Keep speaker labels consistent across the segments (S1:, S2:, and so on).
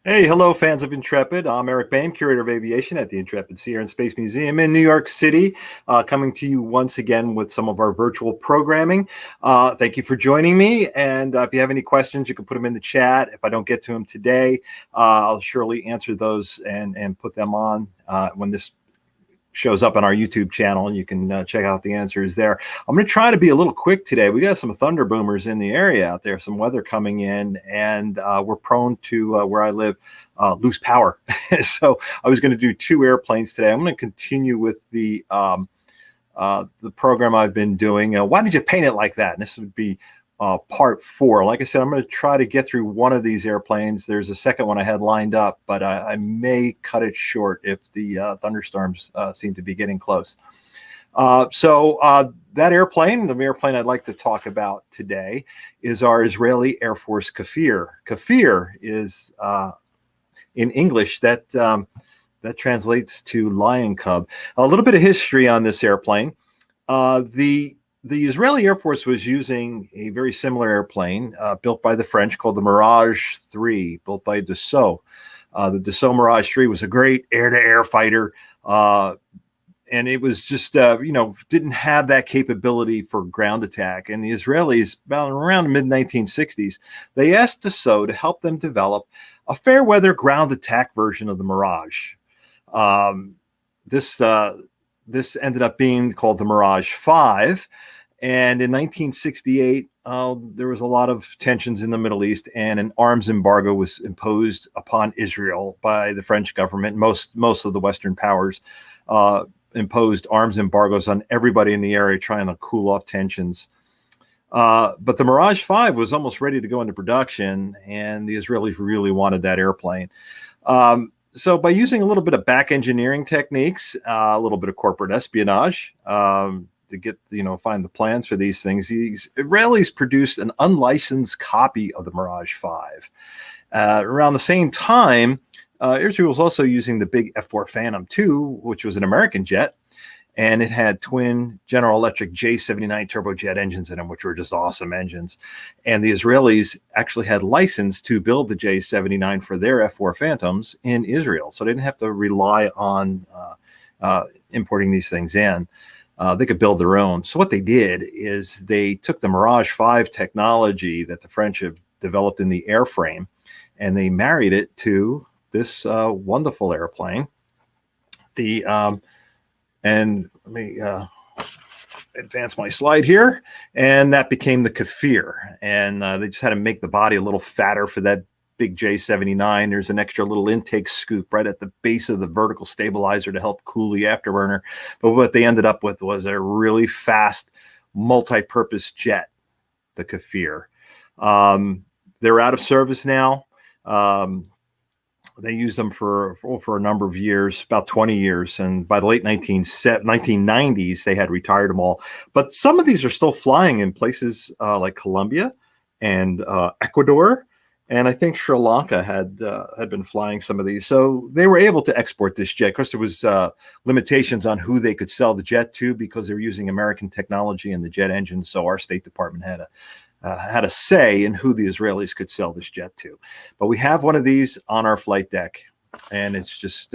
S1: Hey, hello, fans of Intrepid. I'm Eric Bain, Curator of Aviation at the Intrepid Sea Air and Space Museum in New York City, coming to you once again with some of our virtual programming. Thank you for joining me. And if you have any questions, you can put them in the chat. If I don't get to them today, I'll surely answer those and put them on when this shows up on our YouTube channel, and you can check out the answers there. I'm going to try to be a little quick today. We got some thunder boomers in the area out there, some weather coming in, and we're prone to, where I live, lose power. So I was going to do two airplanes today. I'm going to continue with the program I've been doing. Why did you paint it like that? And this would be part 4. Like I said, I'm going to try to get through one of these airplanes. There's a second one I had lined up, but I may cut it short if the thunderstorms seem to be getting close. That airplane, the airplane I'd like to talk about today, is our Israeli Air Force Kafir. Kafir is, in English, that translates to lion cub. A little bit of history on this airplane. The Israeli Air Force was using a very similar airplane built by the French called the Mirage 3, built by Dassault. The Dassault Mirage 3 was a great air-to-air fighter, and it was just, didn't have that capability for ground attack. And the Israelis, about around the mid-1960s, they asked Dassault to help them develop a fair-weather ground attack version of the Mirage. This ended up being called the Mirage 5. And in 1968, there was a lot of tensions in the Middle East, and an arms embargo was imposed upon Israel by the French government. Most of the Western powers imposed arms embargoes on everybody in the area, trying to cool off tensions. But the Mirage 5 was almost ready to go into production, and the Israelis really wanted that airplane. So by using a little bit of back engineering techniques, a little bit of corporate espionage, to get, find the plans for these things, these Israelis produced an unlicensed copy of the Mirage 5. Around the same time, Israel was also using the big F-4 Phantom II, which was an American jet, and it had twin General Electric J79 turbojet engines in them, which were just awesome engines. And the Israelis actually had license to build the J79 for their F-4 Phantoms in Israel, so they didn't have to rely on importing these things in. They could build their own. So what they did is they took the Mirage 5 technology that the French have developed in the airframe, and they married it to this wonderful airplane. And let me advance my slide here. And that became the Kafir. And they just had to make the body a little fatter for that big J79. There's an extra little intake scoop right at the base of the vertical stabilizer to help cool the afterburner. But what they ended up with was a really fast multi-purpose jet, the Kafir. They're out of service now. They used them for a number of years, about 20 years. And by the late 1990s, they had retired them all. But some of these are still flying in places like Colombia and Ecuador. And I think Sri Lanka had been flying some of these. So they were able to export this jet. Of course, there was limitations on who they could sell the jet to because they were using American technology in the jet engine. So our State Department had a say in who the Israelis could sell this jet to. But we have one of these on our flight deck, and it's just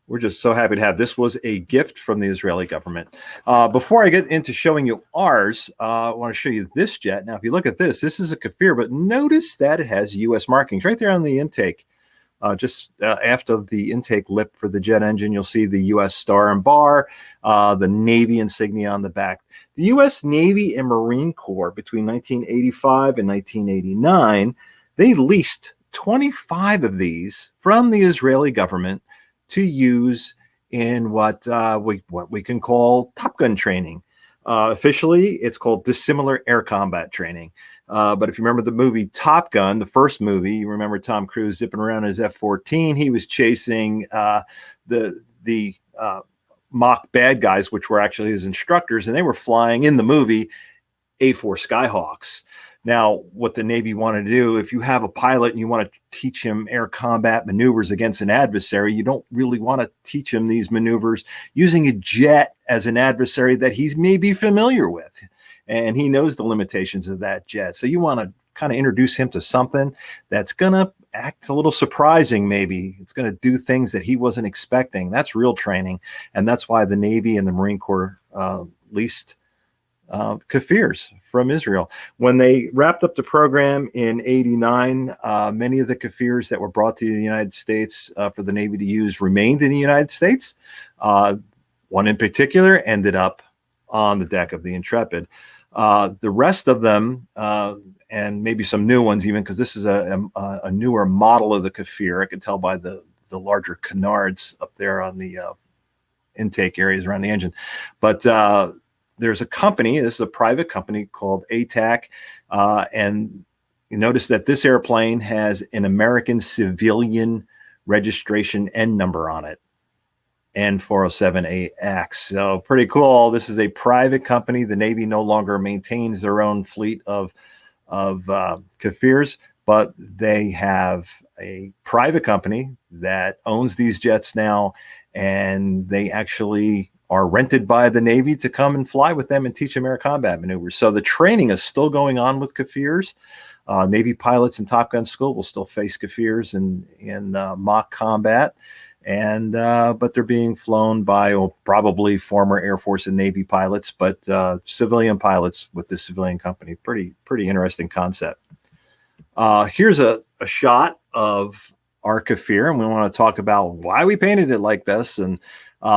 S1: we're just so happy to have. This was a gift from the Israeli government. Before I get into showing you ours, I want to show you this jet. Now, if you look at this is a Kafir, but notice that it has U.S. markings right there on the intake. Just after the intake lip for the jet engine, you'll see the U.S. star and bar, the Navy insignia on the back. The U.S. Navy and Marine Corps between 1985 and 1989, they leased 25 of these from the Israeli government to use in what we can call Top Gun training. Officially, it's called dissimilar air combat training. But if you remember the movie Top Gun, the first movie, you remember Tom Cruise zipping around his F-14. He was chasing the mock bad guys, which were actually his instructors, and they were flying in the movie A-4 Skyhawks. Now, what the Navy wanted to do, if you have a pilot and you want to teach him air combat maneuvers against an adversary, you don't really want to teach him these maneuvers using a jet as an adversary that he's maybe familiar with. And he knows the limitations of that jet. So you want to kind of introduce him to something that's going to act a little surprising. Maybe it's going to do things that he wasn't expecting. That's real training. And that's why the Navy and the Marine Corps leased Kafirs from Israel. When they wrapped up the program in '89, many of the Kafirs that were brought to the United States for the Navy to use remained in the United States. One in particular ended up on the deck of the Intrepid. The rest of them, and maybe some new ones even, because this is a newer model of the Kafir. I can tell by the larger canards up there on the intake areas around the engine. But there's a company, this is a private company called ATAC, and you notice that this airplane has an American civilian registration N number on it. N407AX. So pretty cool. This is a private company. The Navy no longer maintains their own fleet of Kafirs, but they have a private company that owns these jets now, and they actually are rented by the Navy to come and fly with them and teach them air combat maneuvers. So the training is still going on with Kafirs. Navy pilots in Top Gun school will still face Kafirs in mock combat. And but they're being flown by probably former Air Force and Navy pilots, but civilian pilots with this civilian company. Pretty interesting concept. Here's a shot of our Kafir, and we want to talk about why we painted it like this. And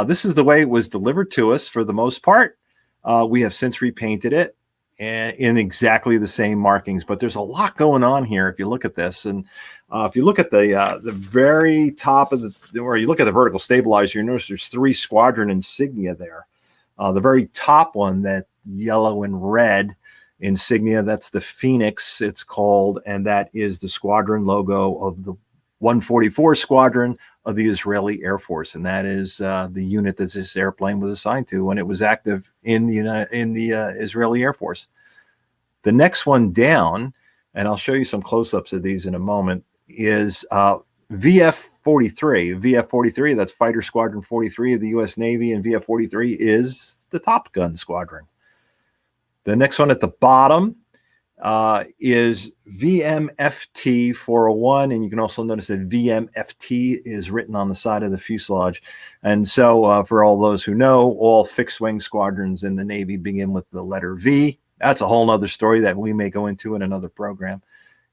S1: this is the way it was delivered to us for the most part. We have since repainted it in exactly the same markings, but there's a lot going on here if you look at this. And if you look at the very top of or you look at the vertical stabilizer, you notice there's 3 squadron insignia there. The very top one, that yellow and red insignia, that's the Phoenix, it's called, and that is the squadron logo of the 144 Squadron of the Israeli Air Force, and that is the unit that this airplane was assigned to when it was active in the Israeli Air Force. The next one down, and I'll show you some close-ups of these in a moment, is VF-43. VF-43, that's Fighter Squadron 43 of the U.S. Navy, and VF-43 is the Top Gun Squadron. The next one at the bottom is VMFT 401, and you can also notice that VMFT is written on the side of the fuselage. And so for all those who know, all fixed-wing squadrons in the Navy begin with the letter V. That's a whole other story that we may go into in another program.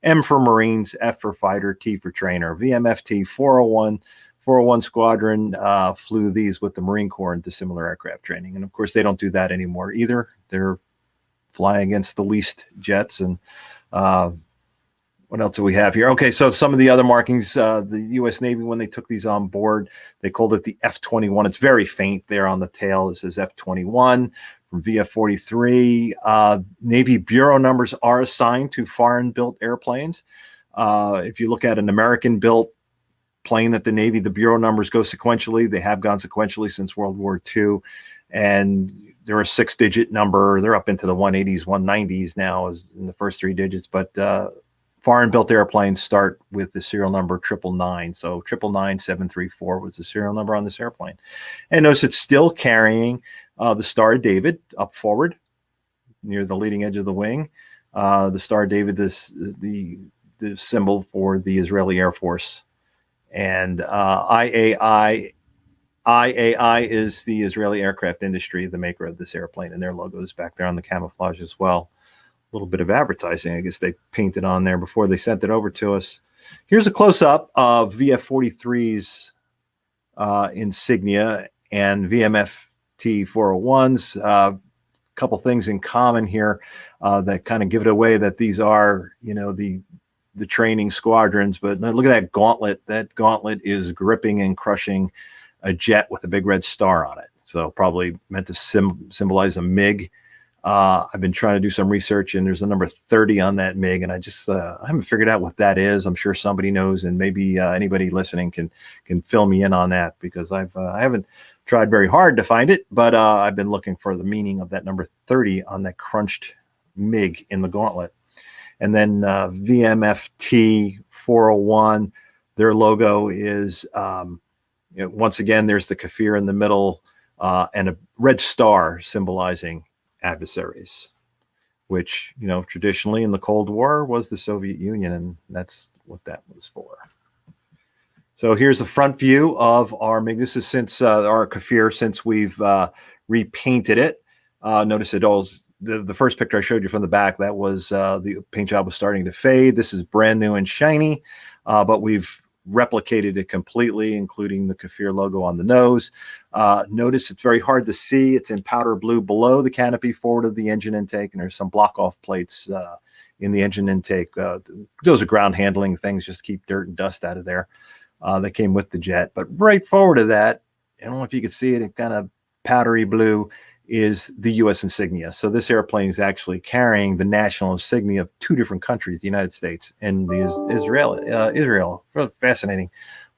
S1: M for Marines, F for fighter, T for trainer. VMFT 401 Squadron flew these with the Marine Corps in dissimilar aircraft training. And of course, they don't do that anymore either. They're flying against the leased jets. And what else do we have here? Okay, so some of the other markings, the U.S. Navy, when they took these on board, they called it the F-21. It's very faint there on the tail. It says F-21 from VF-43. Navy bureau numbers are assigned to foreign-built airplanes. If you look at an American-built plane at the Navy, the bureau numbers go sequentially. They have gone sequentially since World War II. And they're a 6-digit number. They're up into the 180s, 190s now as in the first 3 digits. But foreign-built airplanes start with the serial number 999. So 999-734 was the serial number on this airplane. And notice it's still carrying the Star of David up forward near the leading edge of the wing. The Star of David is the symbol for the Israeli Air Force. And IAI is the Israeli aircraft industry, the maker of this airplane, and their logo is back there on the camouflage as well. A little bit of advertising, I guess they painted on there before they sent it over to us. Here's a close-up of VF-43's insignia and VMFT 401's. A couple things in common here that kind of give it away that these are, the training squadrons. But look at that gauntlet. That gauntlet is gripping and crushing a jet with a big red star on it. So probably meant to symbolize a MiG. I've been trying to do some research, and there's a number 30 on that MiG, and I haven't figured out what that is. I'm sure somebody knows, and maybe anybody listening can fill me in on that, because I haven't tried very hard to find it, but I've been looking for the meaning of that number 30 on that crunched MiG in the gauntlet. And then VMFT 401, their logo is once again, there's the Kafir in the middle and a red star symbolizing adversaries, which, traditionally in the Cold War was the Soviet Union. And that's what that was for. So here's the front view of our MiG. This is since our Kafir, since we've repainted it. Notice it all. The first picture I showed you from the back, that was the paint job was starting to fade. This is brand new and shiny, but we've replicated it completely, including the Kafir logo on the nose. Notice it's very hard to see. It's in powder blue below the canopy, forward of the engine intake, and there's some block-off plates in the engine intake. Those are ground handling things, just to keep dirt and dust out of there. That came with the jet. But right forward of that, I don't know if you can see it, it kind of powdery blue, is the U.S. insignia. So this airplane is actually carrying the national insignia of two different countries, the United States and Israel. Really fascinating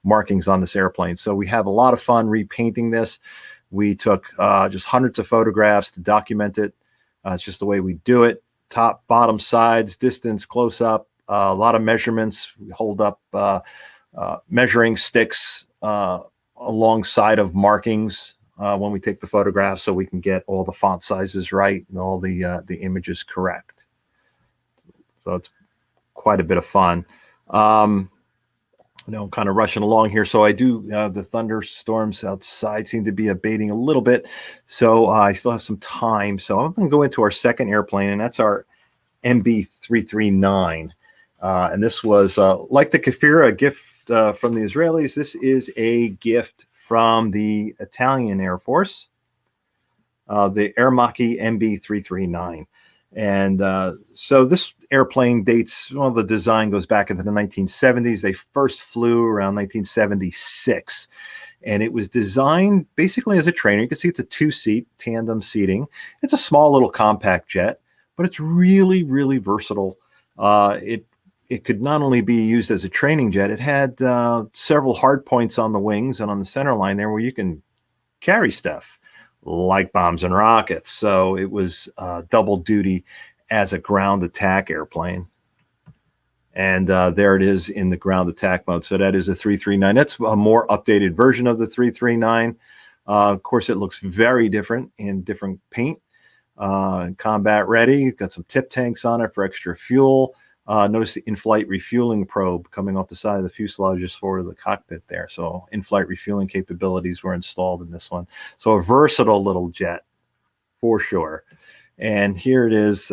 S1: markings on this airplane. So we have a lot of fun repainting this. We took just hundreds of photographs to document it. It's just the way we do it. Top, bottom, sides, distance, close up, a lot of measurements. We hold up measuring sticks alongside of markings when we take the photographs, so we can get all the font sizes right and all the images correct. So it's quite a bit of fun. I'm kind of rushing along here. So I do, the thunderstorms outside seem to be abating a little bit. So I still have some time. So I'm going to go into our second airplane, and that's our Mb339. And this was, like the Kafir, a gift from the Israelis. This is a gift from the Italian Air Force, the Aramaki Mb339. And so this airplane dates, well, the design goes back into the 1970s. They first flew around 1976. And it was designed basically as a trainer. You can see it's a two-seat tandem seating. It's a small little compact jet, but it's really, really versatile. It could not only be used as a training jet, it had several hard points on the wings and on the center line there where you can carry stuff like bombs and rockets. So it was double duty as a ground attack airplane. And there it is in the ground attack mode. So that is a 339. That's a more updated version of the 339. Of course, it looks very different in different paint. Combat ready. Got some tip tanks on it for extra fuel. Notice the in-flight refueling probe coming off the side of the fuselage just forward of the cockpit there. So in-flight refueling capabilities were installed in this one. So a versatile little jet for sure. And here it is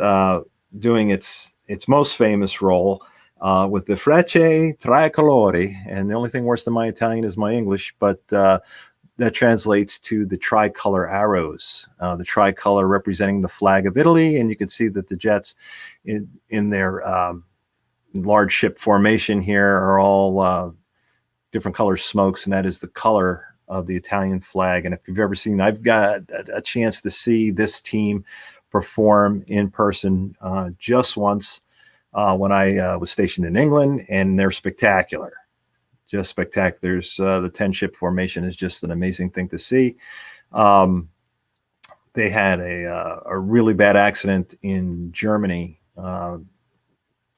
S1: doing its most famous role with the Frecce Tricolori. And the only thing worse than my Italian is my English, but that translates to the tricolor arrows, the tricolor representing the flag of Italy. And you can see that the jets in their large ship formation here are all different color smokes, and that is the color of the Italian flag. And if you've ever seen, I've got a chance to see this team perform in person just once when I was stationed in England, and they're spectacular. Just spectacular. There's the 10 ship formation is just an amazing thing to see. They had a really bad accident in Germany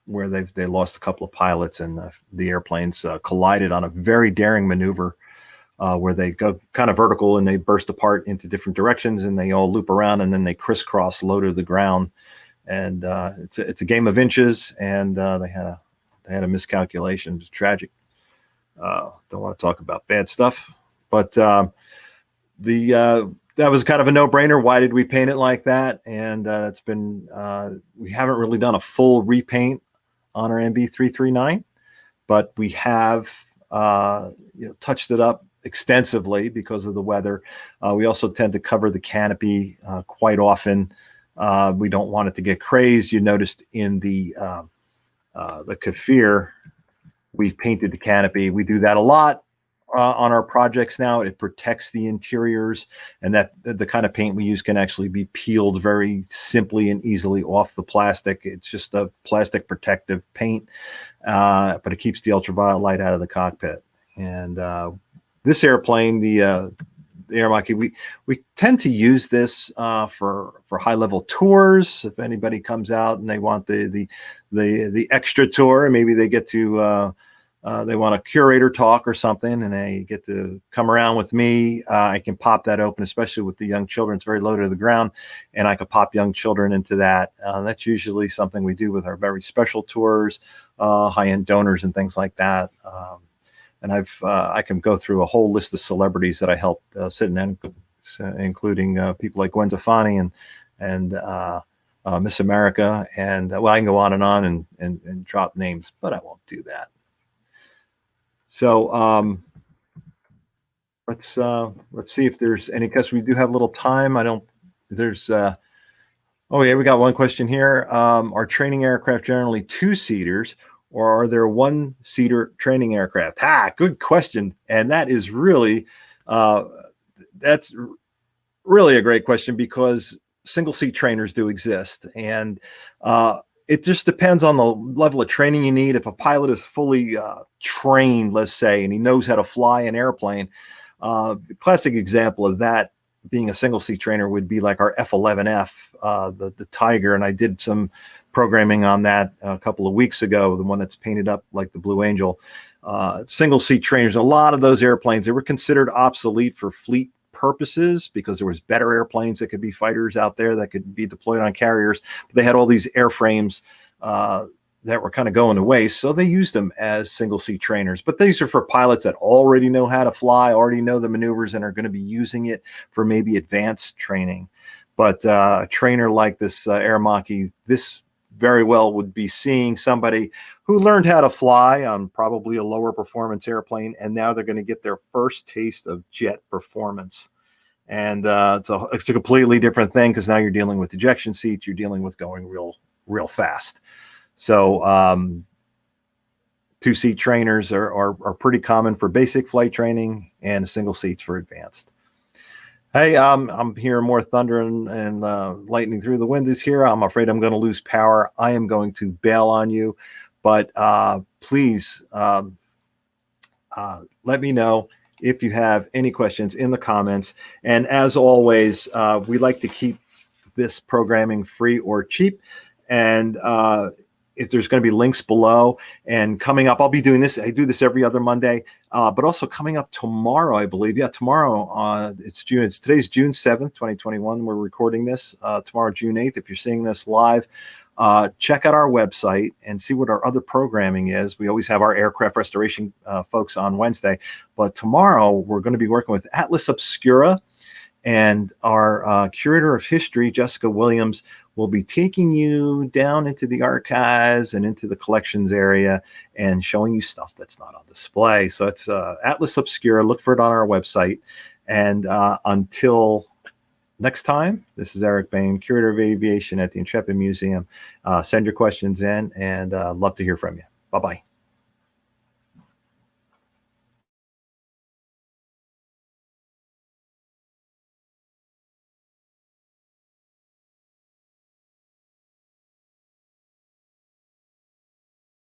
S1: where they lost a couple of pilots, and the airplanes collided on a very daring maneuver where they go kind of vertical and they burst apart into different directions, and they all loop around, and then they crisscross low to the ground. And it's a game of inches, and they had a miscalculation. It was tragic. Don't want to talk about bad stuff, but that was kind of a no-brainer. Why did we paint it like that? And it's been we haven't really done a full repaint on our Mb339, but we have touched it up extensively because of the weather. We also tend to cover the canopy quite often. We don't want it to get crazed. You noticed in the Kafir, we've painted the canopy. We do that a lot on our projects now. It protects the interiors, and that the kind of paint we use can actually be peeled very simply and easily off the plastic. It's just a plastic protective paint, but it keeps the ultraviolet light out of the cockpit. And this airplane, the Aramaki, we tend to use this for high-level tours. If anybody comes out and they want the extra tour, maybe they get to they want a curator talk or something, and they get to come around with me, I can pop that open, especially with the young children. It's very low to the ground, and I could pop young children into that. That's usually something we do with our very special tours, high-end donors and things like that. And I can go through a whole list of celebrities that I helped sit in, including people like Gwen Stefani and Miss America, and well, I can go on and drop names, but I won't do that. So let's see if there's any, because we do have a little time. There's oh yeah, we got one question here. Are training aircraft generally two-seaters, or are there one-seater training aircraft? Good question. And that is really that's really a great question, because single seat trainers do exist, and it just depends on the level of training you need. If a pilot is fully trained, let's say, and he knows how to fly an airplane, classic example of that being a single seat trainer would be like our F-11F, the Tiger, and I did some programming on that a couple of weeks ago, the one that's painted up like the Blue Angel. Single seat trainers, a lot of those airplanes, they were considered obsolete for fleet purposes because there was better airplanes that could be fighters out there that could be deployed on carriers, but they had all these airframes that were kind of going to waste, so they used them as single seat trainers. But these are for pilots that already know how to fly, already know the maneuvers, and are going to be using it for maybe advanced training. But a trainer like this Aramaki, this very well would be seeing somebody who learned how to fly on probably a lower performance airplane, and now they're going to get their first taste of jet performance. And it's a completely different thing, because now you're dealing with ejection seats, you're dealing with going real fast. So two-seat trainers are pretty common for basic flight training, and single seats for advanced. Hey, I'm hearing more thunder and lightning through the windows here. I'm afraid I'm going to lose power. I am going to bail on you, but please let me know if you have any questions in the comments. And as always, we like to keep this programming free or cheap. And if there's going to be links below, and coming up, I'll be doing this. I do this every other Monday, but also coming up tomorrow, I believe. Yeah, tomorrow, today's June 7th, 2021. We're recording this tomorrow, June 8th. If you're seeing this live, check out our website and see what our other programming is. We always have our aircraft restoration folks on Wednesday, but tomorrow we're going to be working with Atlas Obscura, and our curator of history, Jessica Williams, will be taking you down into the archives and into the collections area and showing you stuff that's not on display. So it's Atlas Obscura. Look for it on our website. And until next time, this is Eric Bain, Curator of Aviation at the Intrepid Museum. Send your questions in, and love to hear from you. Bye-bye.